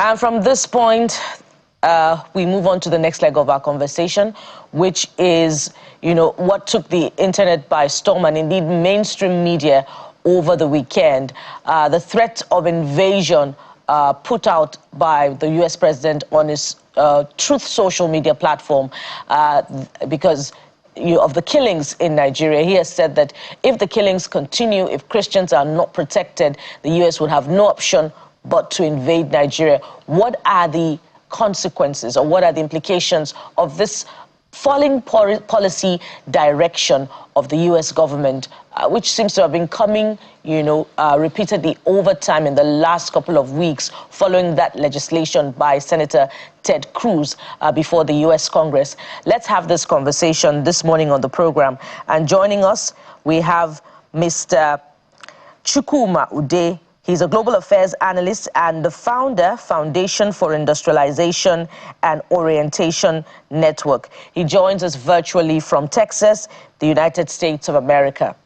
And from this point, we move on to the next leg of our conversation, which is, what took the internet by storm and indeed mainstream media over the weekend. The threat of invasion put out by the U.S. president on his Truth social media platform because of the killings in Nigeria. He has said that if the killings continue, if Christians are not protected, the U.S. would have no option but to invade Nigeria. What are the consequences or what are the implications of this falling policy direction of the U.S. government, which seems to have been coming, repeatedly over time in the last couple of weeks following that legislation by Senator Ted Cruz before the U.S. Congress? Let's have this conversation this morning on the program. And joining us, we have Mr. Chukwuma Ude. He's a global affairs analyst and the founder, Foundation for Industrialization and Orientation Network. He joins us virtually from Texas, the United States of America.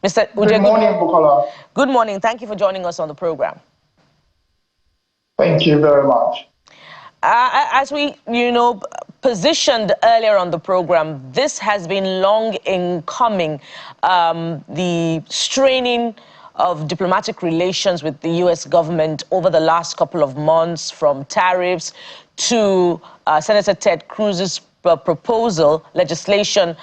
Mr. Ude, good morning, Bukola. Good morning. Thank you for joining us on the program. Thank you very much. As we, positioned earlier on the program, this has been long in coming. The straining of diplomatic relations with the U.S. government over the last couple of months, from tariffs to Senator Ted Cruz's proposal, legislation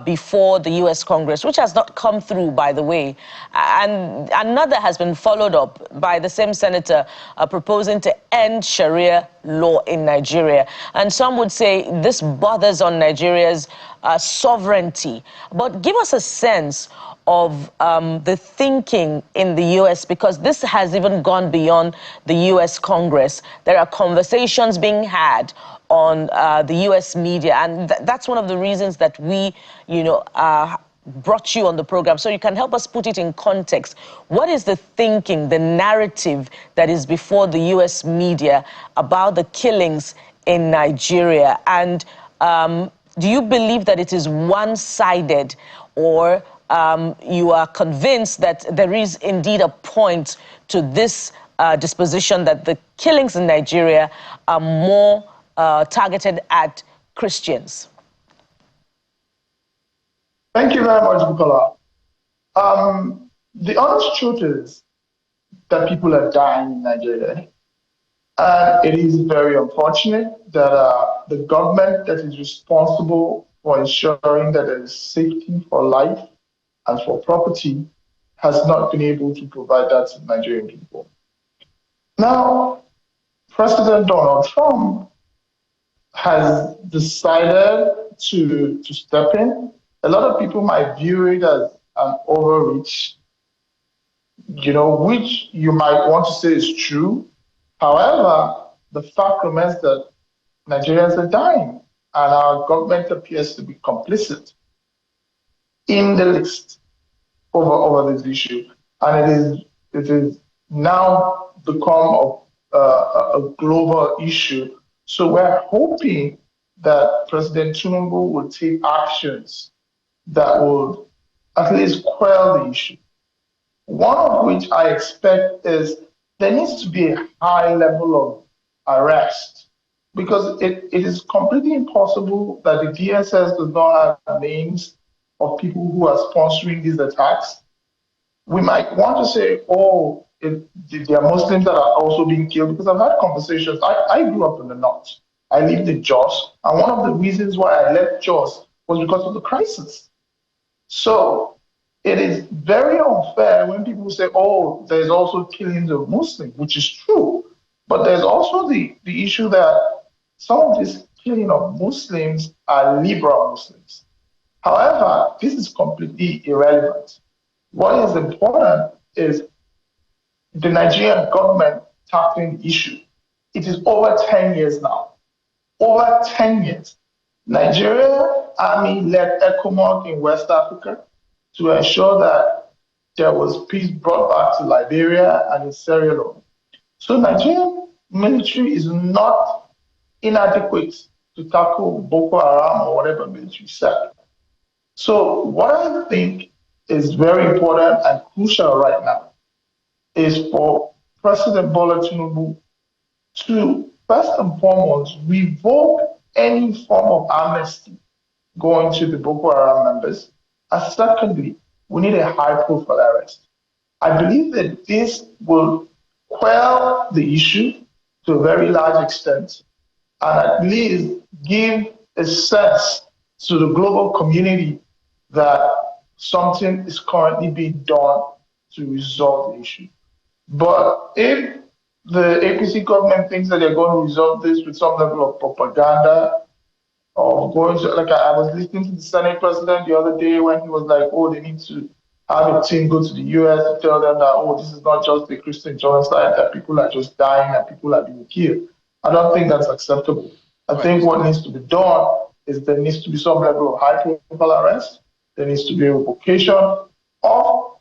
before the U.S. Congress, which has not come through, by the way. And another has been followed up by the same senator proposing to end Sharia law in Nigeria. And some would say this bothers on Nigeria's sovereignty. But give us a sense of the thinking in the U.S., because this has even gone beyond the U.S. Congress. There are conversations being had on the U.S. media, and that's one of the reasons that we, brought you on the program, so you can help us put it in context. What is the thinking, the narrative that is before the U.S. media about the killings in Nigeria? And do you believe that it is one-sided, or you are convinced that there is indeed a point to this disposition that the killings in Nigeria are more targeted at Christians? Thank you very much, Bukola. The honest truth is that people are dying in Nigeria. And it is very unfortunate that the government that is responsible for ensuring that there is safety for life and for property has not been able to provide that to Nigerian people. Now, President Donald Trump has decided to step in. A lot of people might view it as an overreach, which you might want to say is true. However, the fact remains that Nigerians are dying, and our government appears to be complicit in the list over this issue. And it is now become a global issue. So we're hoping that President Tinubu will take actions that would at least quell the issue. One of which I expect is there needs to be a high level of arrest, because it is completely impossible that the DSS does not have names of people who are sponsoring these attacks. We might want to say, there are Muslims that are also being killed, because I've had conversations. I grew up in the north. I lived in Jos, and one of the reasons why I left Jos was because of the crisis. So it is very unfair when people say, there's also killings of Muslims, which is true. But there's also the issue that some of these killing of Muslims are liberal Muslims. However, this is completely irrelevant. What is important is the Nigerian government tackling the issue. It is over 10 years now. Over 10 years. Nigeria Army led ECOMOG in West Africa to ensure that there was peace brought back to Liberia and in Sierra Leone. So Nigerian military is not inadequate to tackle Boko Haram or whatever military said. So what I think is very important and crucial right now is for President Bola Tinubu to, first and foremost, revoke any form of amnesty going to the Boko Haram members. And secondly, we need a high-profile arrest. I believe that this will quell the issue to a very large extent and at least give a sense to the global community that something is currently being done to resolve the issue. But if the APC government thinks that they're going to resolve this with some level of propaganda, or going to, like I was listening to the Senate president the other day when he was like, oh, they need to have a team go to the US to tell them that, oh, this is not just a Christian genocide, that people are just dying and people are being killed. I don't think that's acceptable. I think what needs to be done is there needs to be some level of high profile arrest. There needs to be a revocation of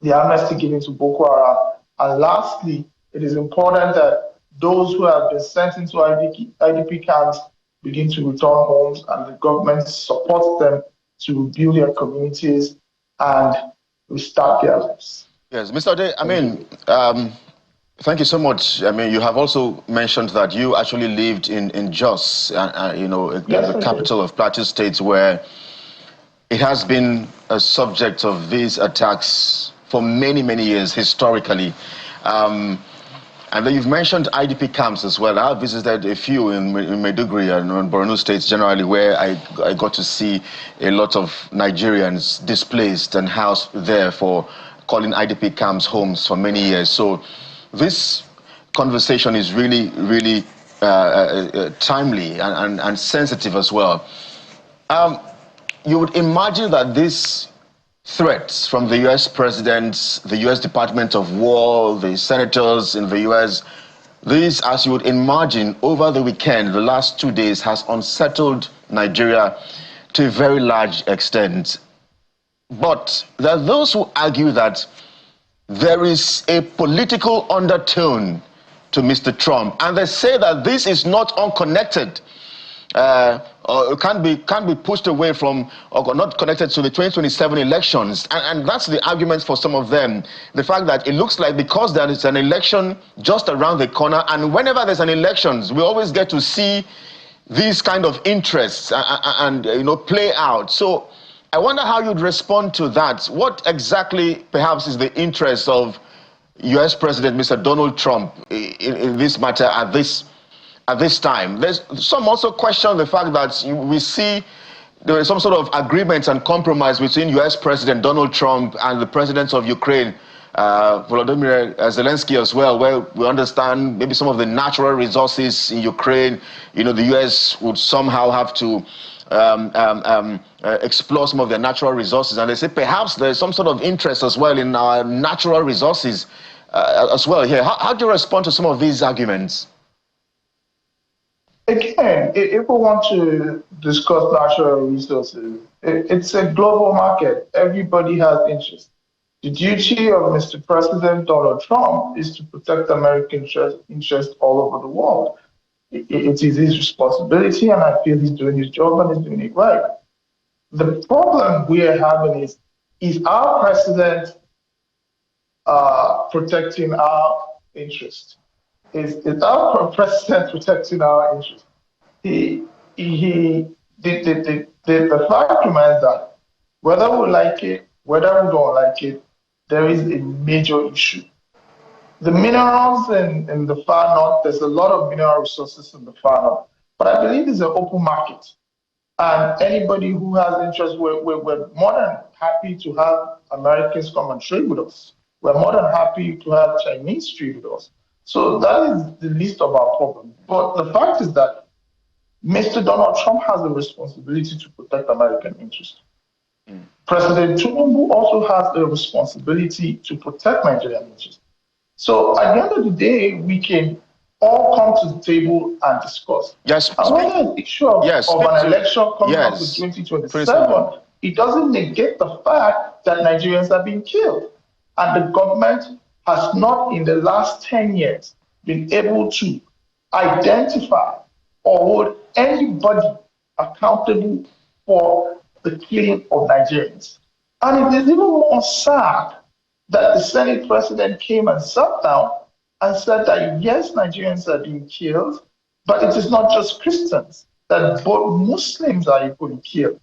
the amnesty given to Boko Haram. And lastly, it is important that those who have been sent into IDP camps begin to return homes and the government supports them to rebuild their communities and restart their lives. Yes, Mr. Ode, thank you so much. I mean, you have also mentioned that you actually lived in Jos, the capital of Plateau State, where it has been a subject of these attacks for many, many years, historically. And then you've mentioned IDP camps as well. I've visited a few in Maiduguri and in Borno states generally, where I got to see a lot of Nigerians displaced and housed there for calling IDP camps homes for many years. So this conversation is really, really timely and sensitive as well. You would imagine that these threats from the US president, the US Department of War, the senators in the US, these, as you would imagine, over the weekend, the last 2 days, has unsettled Nigeria to a very large extent. But there are those who argue that there is a political undertone to Mr. Trump, and they say that this is not unconnected, or can't be pushed away from, or not connected to the 2027 elections. And that's the argument for some of them. The fact that it looks like because there is an election just around the corner, and whenever there's an election, we always get to see these kind of interests and play out. So I wonder how you'd respond to that. What exactly perhaps is the interest of US President Mr. Donald Trump in this matter at this time? There's some also question the fact that we see there is some sort of agreement and compromise between US President Donald Trump and the president of Ukraine, Volodymyr Zelensky as well, where we understand maybe some of the natural resources in Ukraine, the US would somehow have to explore some of their natural resources. And they say perhaps there's some sort of interest as well in our natural resources as well here. How do you respond to some of these arguments? Again, if we want to discuss natural resources, it's a global market. Everybody has interest. The duty of Mr. President Donald Trump is to protect American interests all over the world. It is his responsibility, and I feel he's doing his job and he's doing it right. The problem we are having is our president protecting our interests? Is our president protecting our interests? The fact remains that whether we like it, whether we don't like it, there is a major issue. The minerals in the far north, there's a lot of mineral resources in the far north, but I believe it's an open market. And anybody who has interest, we're more than happy to have Americans come and trade with us. We're more than happy to have Chinese trade with us. So that is the least of our problem. But the fact is that Mr. Donald Trump has a responsibility to protect American interests. President Tinubu also has a responsibility to protect Nigerian interests. So at the end of the day, we can all come to the table and discuss. Yes. And when there's an issue of an election coming up in 2027, it doesn't negate the fact that Nigerians are being killed. And the government has not, in the last 10 years, been able to identify or hold anybody accountable for the killing of Nigerians. And it is even more sad that the Senate president came and sat down and said that yes, Nigerians are being killed, but it is not just Christians, that both Muslims are equally killed.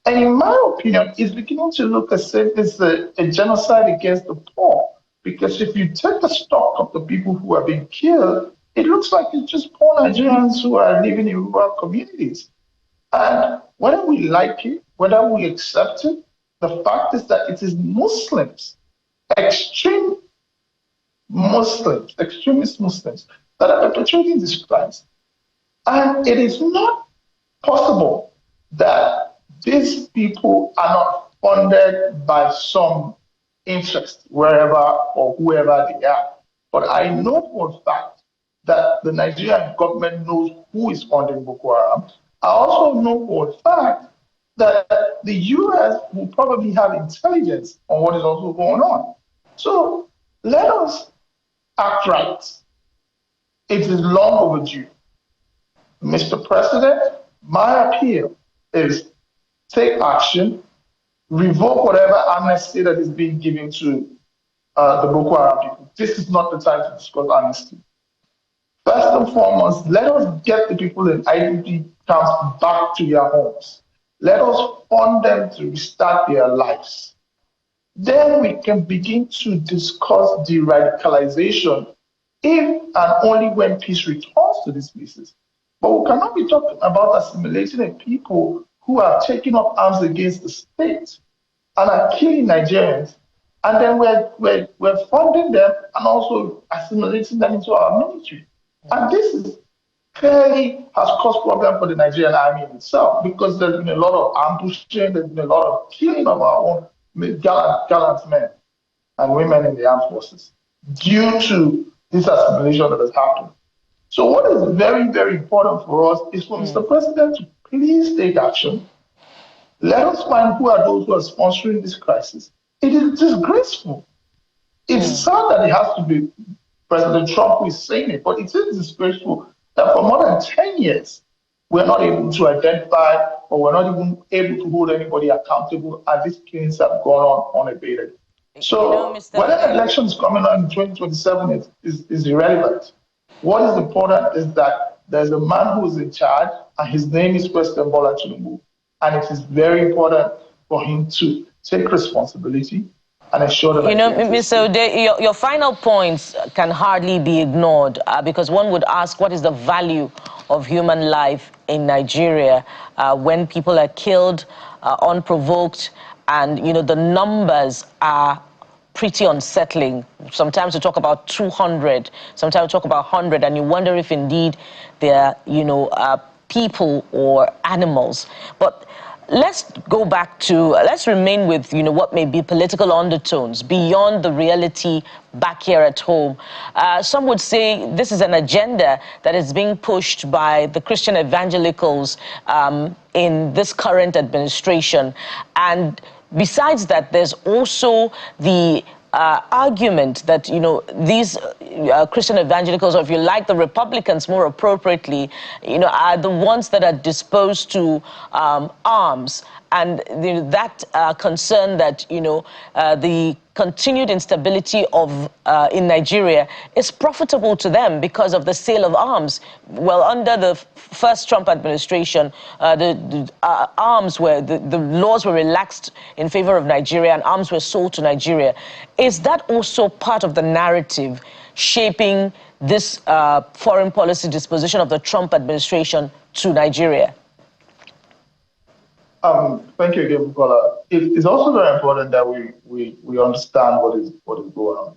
And in my opinion, it's beginning to look as if it's a genocide against the poor. Because if you take the stock of the people who are being killed, it looks like it's just poor Nigerians who are living in rural communities. And whether we like it, whether we accept it, the fact is that it is Muslims, extreme Muslims, extremist Muslims, that are perpetrating these crimes. And it is not possible that these people are not funded by some interest, wherever or whoever they are. But I know for a fact that the Nigerian government knows who is funding Boko Haram. I also know for a fact that the US will probably have intelligence on what is also going on. So let us act right. It is long overdue. Mr. President, my appeal is take action, revoke whatever amnesty that is being given to the Boko Haram people. This is not the time to discuss amnesty. First and foremost, let us get the people in IDP camps back to their homes. Let us fund them to restart their lives. Then we can begin to discuss de-radicalization if and only when peace returns to these places. But we cannot be talking about assimilating a people who are taking up arms against the state and are killing Nigerians, and then we're funding them and also assimilating them into our military. And this is clearly has caused problem for the Nigerian army itself, because there's been a lot of ambushing, there's been a lot of killing of our own gallant men and women in the armed forces due to this assimilation that has happened. So what is very, very important for us is for Mr. President to please take action. Let us find who are those who are sponsoring this crisis. It is disgraceful. It's sad that it has to be President Trump who is saying it, but it is disgraceful that for more than 10 years, we're not able to identify or we're not even able to hold anybody accountable, and these killings have gone on unabated. So whether an election is coming on in 2027 is irrelevant. What is important is that there's a man who is in charge, and his name is President Bola Tinubu. And it is very important for him to take responsibility and ensure that... Mr. O'Day, your final points can hardly be ignored because one would ask, what is the value of human life in Nigeria when people are killed unprovoked, and, the numbers are pretty unsettling. Sometimes we talk about 200, sometimes we talk about 100, and you wonder if indeed they're, people or animals. But let's go back to, let's remain with, what may be political undertones beyond the reality back here at home. Some would say this is an agenda that is being pushed by the Christian evangelicals in this current administration. And besides that, there's also the argument that, these Christian evangelicals, or if you like, the Republicans more appropriately, are the ones that are disposed to arms. And that concern that, the continued instability of in Nigeria is profitable to them because of the sale of arms. Well, under the first Trump administration, the arms were, the laws were relaxed in favor of Nigeria, and arms were sold to Nigeria. Is that also part of the narrative shaping this foreign policy disposition of the Trump administration to Nigeria? Thank you again, Bukola. It's also very important that we understand what is going on.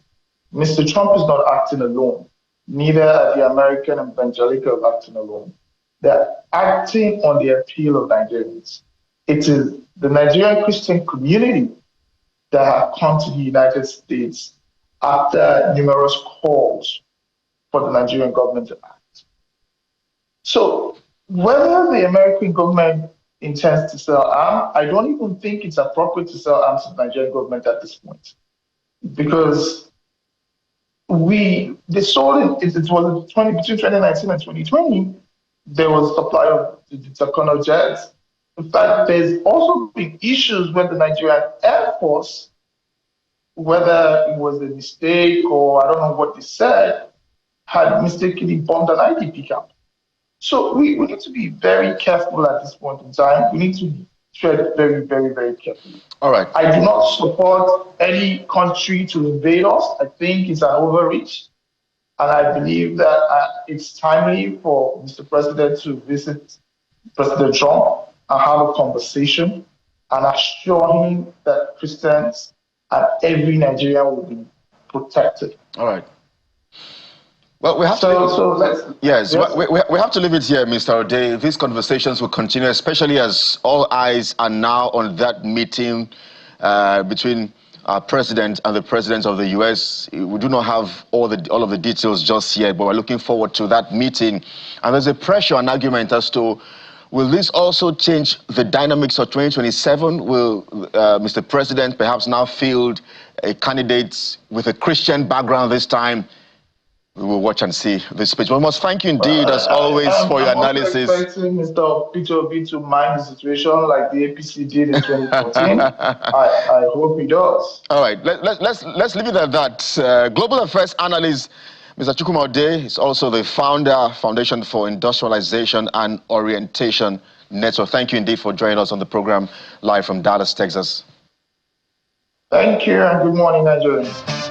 Mr. Trump is not acting alone. Neither are the American evangelicals acting alone. They're acting on the appeal of Nigerians. It is the Nigerian Christian community that have come to the United States after numerous calls for the Nigerian government to act. So whether the American government intends to sell arms, I don't even think it's appropriate to sell arms to the Nigerian government at this point, because they sold it was between 2019 and 2020. There was a supply of the Tucano jets. In fact, there's also been issues where the Nigerian Air Force whether it was a mistake or I don't know what they said, had mistakenly bombed an IDP camp. So we need to be very careful at this point in time. We need to tread very, very, very carefully. All right. I do not support any country to invade us. I think it's an overreach. And I believe that it's timely for Mr. President to visit President Trump and have a conversation and assure him that Christians and every Nigerian will be protected. All right. Well, we have Yes. we have to leave it here, Mr. O'Day. These conversations will continue, especially as all eyes are now on that meeting between our president and the president of the U.S. We do not have all of the details just yet, but we're looking forward to that meeting. And there's a pressure and argument as to, will this also change the dynamics of 2027? Will Mr. President perhaps now field a candidate with a Christian background this time? We will watch and see this speech. We must thank you indeed, as always, for your analysis. I'm expecting Mr. Peter Obi to mind the situation like the APC did in 2014. I hope he does. All right, let's leave it at that. Global Affairs Analyst, Mr. Chukwuma O'Day is also the founder, Foundation for Industrialization and Orientation Network. Thank you indeed for joining us on the program live from Dallas, Texas. Thank you, and good morning, Nigerians.